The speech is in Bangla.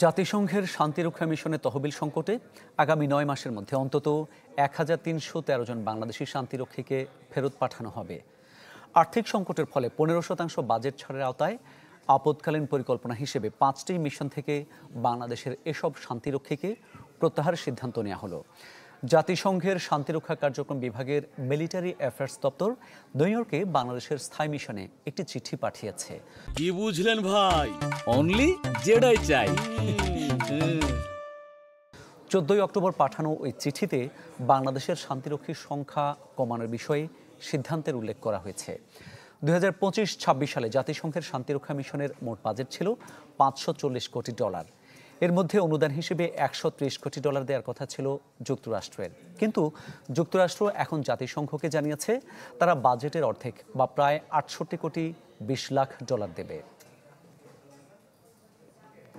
জাতিসংঘের শান্তিরক্ষা মিশনে তহবিল সংকটে আগামী ৯ মাসের মধ্যে অন্তত ১,৩১৩ জন বাংলাদেশি শান্তিরক্ষীকে ফেরত পাঠানো হবে। আর্থিক সংকটের ফলে ১৫% বাজেট ছাড়ের আওতায় আপৎকালীন পরিকল্পনা হিসেবে ৫টি মিশন থেকে বাংলাদেশের এসব শান্তিরক্ষীকে প্রত্যাহারের সিদ্ধান্ত নেওয়া হলো। জাতিসংঘের শান্তিরক্ষা কার্যক্রম বিভাগের মিলিটারি অ্যাফেয়ার্স দপ্তর নিউ ইয়র্কে বাংলাদেশের স্থায়ী মিশনে একটি চিঠি পাঠিয়েছে। কি বুঝলেন ভাই? অনলি জেডাই চাই। ১৪ অক্টোবর পাঠানো ওই চিঠিতে বাংলাদেশের শান্তিরক্ষীর সংখ্যা কমানোর বিষয়ে সিদ্ধান্তের উল্লেখ করা হয়েছে। ২০২৫-২৬ সালে জাতিসংঘের শান্তিরক্ষা মিশনের মোট বাজেট ছিল $৫৪০ কোটি। এর মধ্যে অনুদান হিসেবে $১৩০ কোটি দেওয়ার কথা ছিল যুক্তরাষ্ট্রের। কিন্তু যুক্তরাষ্ট্র এখন জাতিসংঘকে জানিয়েছে তারা বাজেটের অর্ধেক বা প্রায় $৬৮ কোটি ২০ লাখ দেবে।